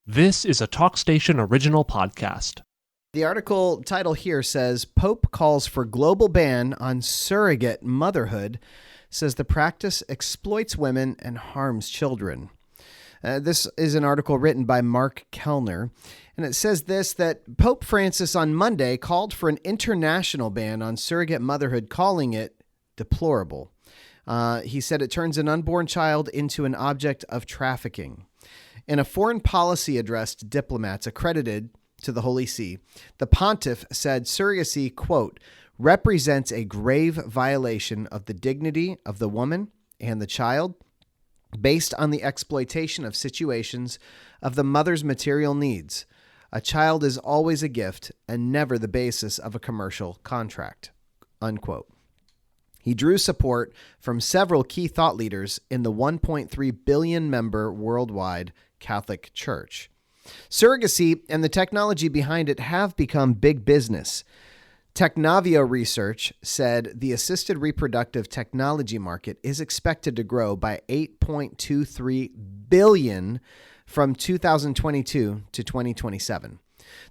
This is a TalkStation original podcast. The article title here says, Pope calls for global ban on surrogate motherhood, says the practice exploits women and harms children. This is an article written by Mark Kellner, and it says that Pope Francis on Monday called for an international ban on surrogate motherhood, calling it deplorable. He said it turns an unborn child into an object of trafficking. In a foreign policy address to diplomats accredited to the Holy See, the pontiff said surrogacy, quote, represents a grave violation of the dignity of the woman and the child based on the exploitation of situations of the mother's material needs. A child is always a gift and never the basis of a commercial contract, unquote. He drew support from several key thought leaders in the 1.3 billion member worldwide Catholic Church. Surrogacy and the technology behind it have become big business. Technavio research said the assisted reproductive technology market is expected to grow by $8.23 billion from 2022 to 2027.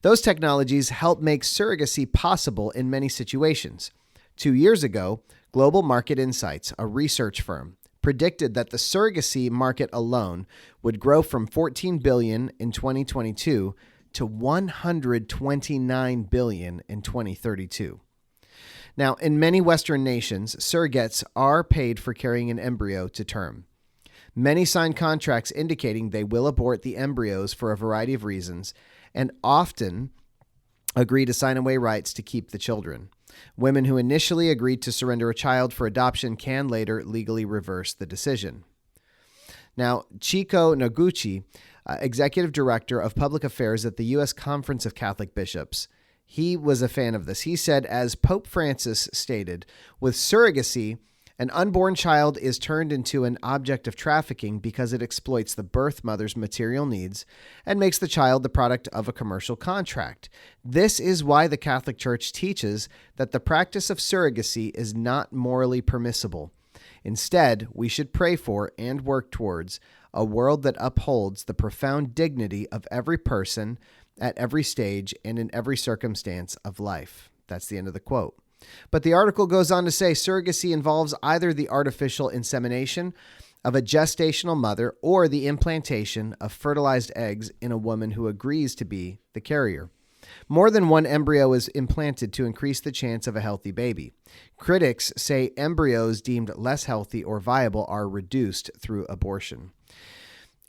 Those technologies help make surrogacy possible in many situations. 2 years ago, Global Market Insights, a research firm, predicted that the surrogacy market alone would grow from $14 billion in 2022 to $129 billion in 2032. Now, in many Western nations, surrogates are paid for carrying an embryo to term. Many sign contracts indicating they will abort the embryos for a variety of reasons, and often agree to sign away rights to keep the children. Women who initially agreed to surrender a child for adoption can later legally reverse the decision. Now, Chico Noguchi, Executive Director of Public Affairs at the U.S. Conference of Catholic Bishops, he was a fan of this. He said, as Pope Francis stated, with surrogacy, an unborn child is turned into an object of trafficking because it exploits the birth mother's material needs and makes the child the product of a commercial contract. This is why the Catholic Church teaches that the practice of surrogacy is not morally permissible. Instead, we should pray for and work towards a world that upholds the profound dignity of every person at every stage and in every circumstance of life. That's the end of the quote. But the article goes on to say surrogacy involves either the artificial insemination of a gestational mother or the implantation of fertilized eggs in a woman who agrees to be the carrier. More than one embryo is implanted to increase the chance of a healthy baby. Critics say embryos deemed less healthy or viable are reduced through abortion.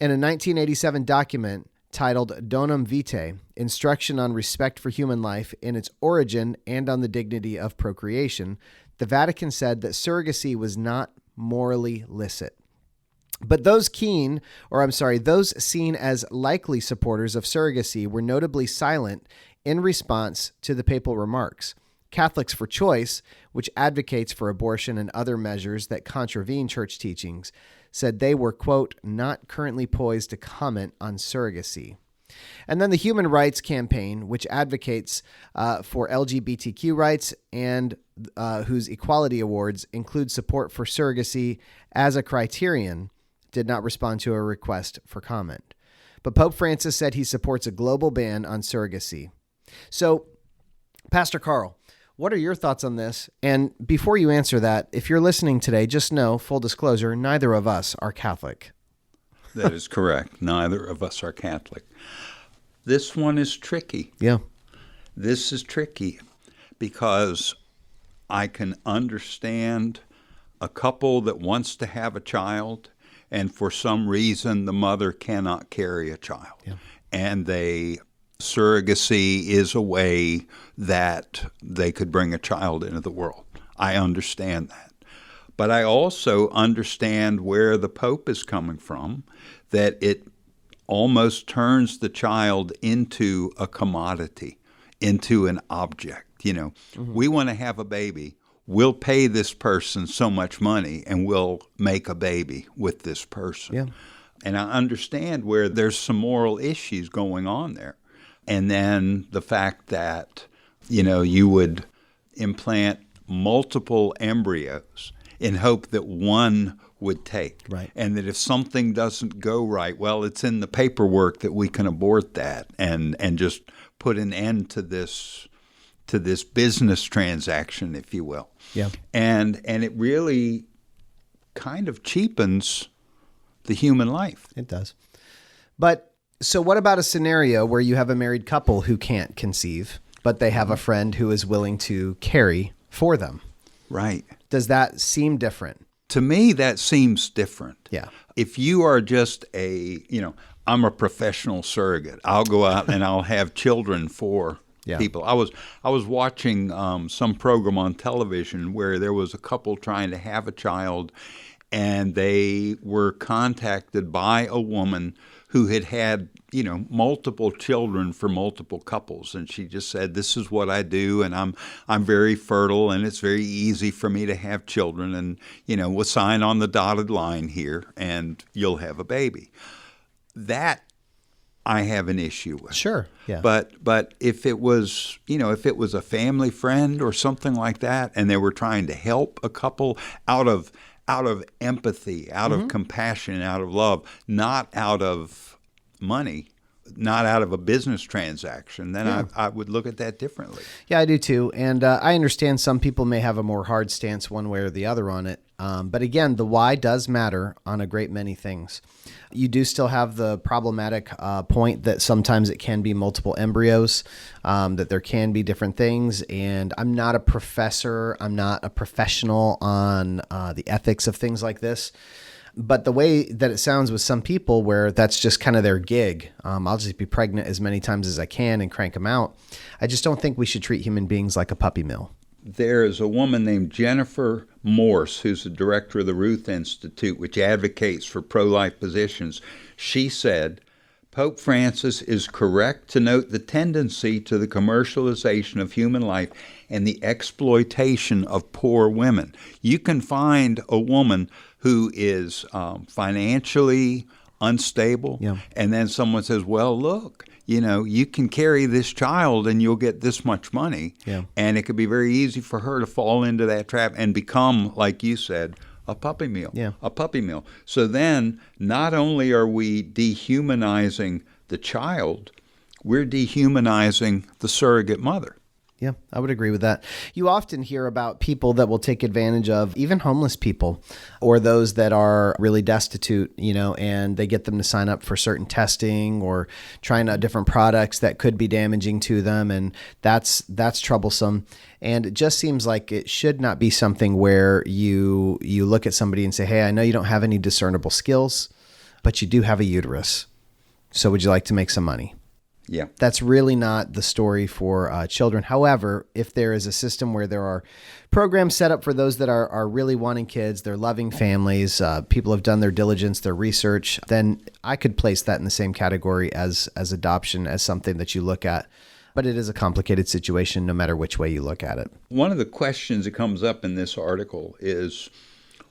In a 1987 document titled Donum Vitae, Instruction on Respect for Human Life in its Origin and on the Dignity of Procreation, the Vatican said that surrogacy was not morally licit. But those seen as likely supporters of surrogacy were notably silent in response to the papal remarks. Catholics for Choice, which advocates for abortion and other measures that contravene church teachings, said they were, quote, not currently poised to comment on surrogacy. And then the Human Rights Campaign, which advocates for LGBTQ rights and whose equality awards include support for surrogacy as a criterion, did not respond to a request for comment. But Pope Francis said he supports a global ban on surrogacy. So, Pastor Karl, what are your thoughts on this? And before you answer that, if you're listening today, just know, full disclosure, neither of us are Catholic. That is correct. Neither of us are Catholic. This one is tricky. Yeah. This is tricky because I can understand a couple that wants to have a child, and for some reason the mother cannot carry a child. Yeah. And surrogacy is a way that they could bring a child into the world. I understand that. But I also understand where the Pope is coming from, that it almost turns the child into a commodity, into an object. We want to have a baby. We'll pay this person so much money and we'll make a baby with this person. Yeah. And I understand where there's some moral issues going on there. And then the fact that, you would implant multiple embryos in hope that one would take. Right. And that if something doesn't go right, well, it's in the paperwork that we can abort that and just put an end to this business transaction, if you will. Yeah. And it really kind of cheapens the human life. It does. But so what about a scenario where you have a married couple who can't conceive, but they have a friend who is willing to carry for them? Right. Does that seem different? To me, that seems different. Yeah. If you are just I'm a professional surrogate. I'll go out and I'll have children for people. I was watching some program on television where there was a couple trying to have a child, and they were contacted by a woman who had multiple children for multiple couples, and she just said, "This is what I do, and I'm very fertile, and it's very easy for me to have children, and we'll sign on the dotted line here, and you'll have a baby." That I have an issue with. Sure. Yeah. But if it was a family friend or something like that, and they were trying to help a couple out of empathy, out of compassion, out of love, not out of money, not out of a business transaction, then I would look at that differently. Yeah, I do too. And I understand some people may have a more hard stance one way or the other on it. But again, the why does matter on a great many things. You do still have the problematic point that sometimes it can be multiple embryos, that there can be different things. And I'm not a professor. I'm not a professional on the ethics of things like this. But the way that it sounds with some people where that's just kind of their gig, I'll just be pregnant as many times as I can and crank them out. I just don't think we should treat human beings like a puppy mill. There is a woman named Jennifer Morse, who's the director of the Ruth Institute, which advocates for pro-life positions. She said, Pope Francis is correct to note the tendency to the commercialization of human life and the exploitation of poor women. You can find a woman who is financially unstable, and then someone says, well, look, you can carry this child and you'll get this much money. Yeah. And it could be very easy for her to fall into that trap and become, like you said, a puppy mill. Yeah. A puppy mill. So then not only are we dehumanizing the child, we're dehumanizing the surrogate mother. Yeah, I would agree with that. You often hear about people that will take advantage of even homeless people or those that are really destitute, and they get them to sign up for certain testing or trying out different products that could be damaging to them. And that's troublesome. And it just seems like it should not be something where you look at somebody and say, hey, I know you don't have any discernible skills, but you do have a uterus. So would you like to make some money? Yeah. That's really not the story for children. However, if there is a system where there are programs set up for those that are really wanting kids, they're loving families, people have done their diligence, their research, then I could place that in the same category as adoption, as something that you look at. But it is a complicated situation no matter which way you look at it. One of the questions that comes up in this article is,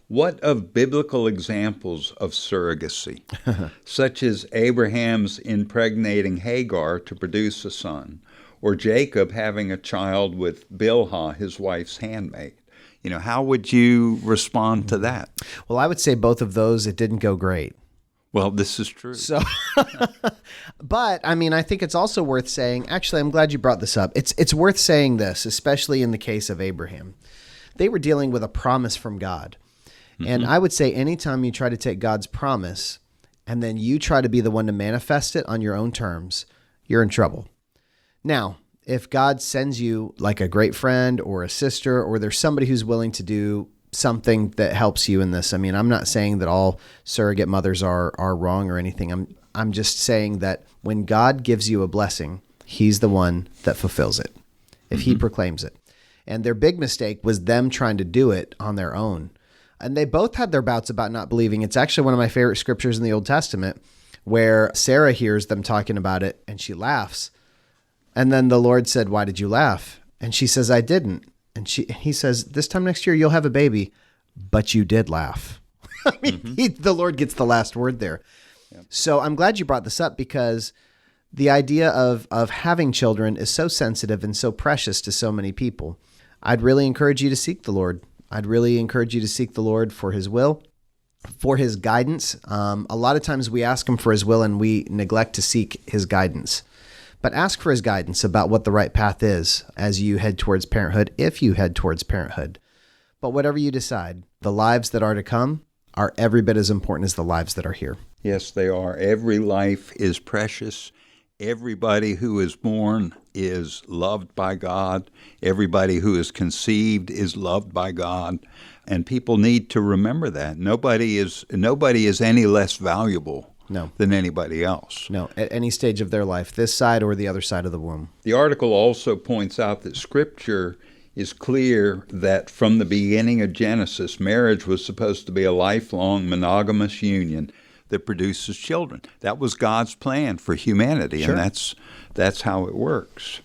what of biblical examples of surrogacy, such as Abraham's impregnating Hagar to produce a son, or Jacob having a child with Bilhah, his wife's handmaid? How would you respond to that? Well, I would say both of those, it didn't go great. Well, this is true. So, but I think it's also worth saying, actually, I'm glad you brought this up. It's worth saying this, especially in the case of Abraham. They were dealing with a promise from God. And I would say anytime you try to take God's promise and then you try to be the one to manifest it on your own terms, you're in trouble. Now, if God sends you like a great friend or a sister, or there's somebody who's willing to do something that helps you in this, I'm not saying that all surrogate mothers are wrong or anything. I'm just saying that when God gives you a blessing, he's the one that fulfills it, if he proclaims it. And their big mistake was them trying to do it on their own. And they both had their bouts about not believing. It's actually one of my favorite scriptures in the Old Testament where Sarah hears them talking about it and she laughs. And then the Lord said, why did you laugh? And she says, I didn't. And he says, this time next year, you'll have a baby, but you did laugh. The Lord gets the last word there. Yep. So I'm glad you brought this up because the idea of having children is so sensitive and so precious to so many people. I'd really encourage you to seek the Lord. I'd really encourage you to seek the Lord for his will for his guidance. A lot of times we ask him for his will and we neglect to seek his guidance. But ask for his guidance about what the right path is as you head towards parenthood, if you head towards parenthood. But whatever you decide, the lives that are to come are every bit as important as the lives that are here. Yes, they are. Every life is precious. Everybody who is born is loved by God. Everybody who is conceived is loved by God. And people need to remember that. Nobody is any less valuable than anybody else. No, at any stage of their life, this side or the other side of the womb. The article also points out that Scripture is clear that from the beginning of Genesis, marriage was supposed to be a lifelong monogamous union that produces children. That was God's plan for humanity, Sure. and that's how it works.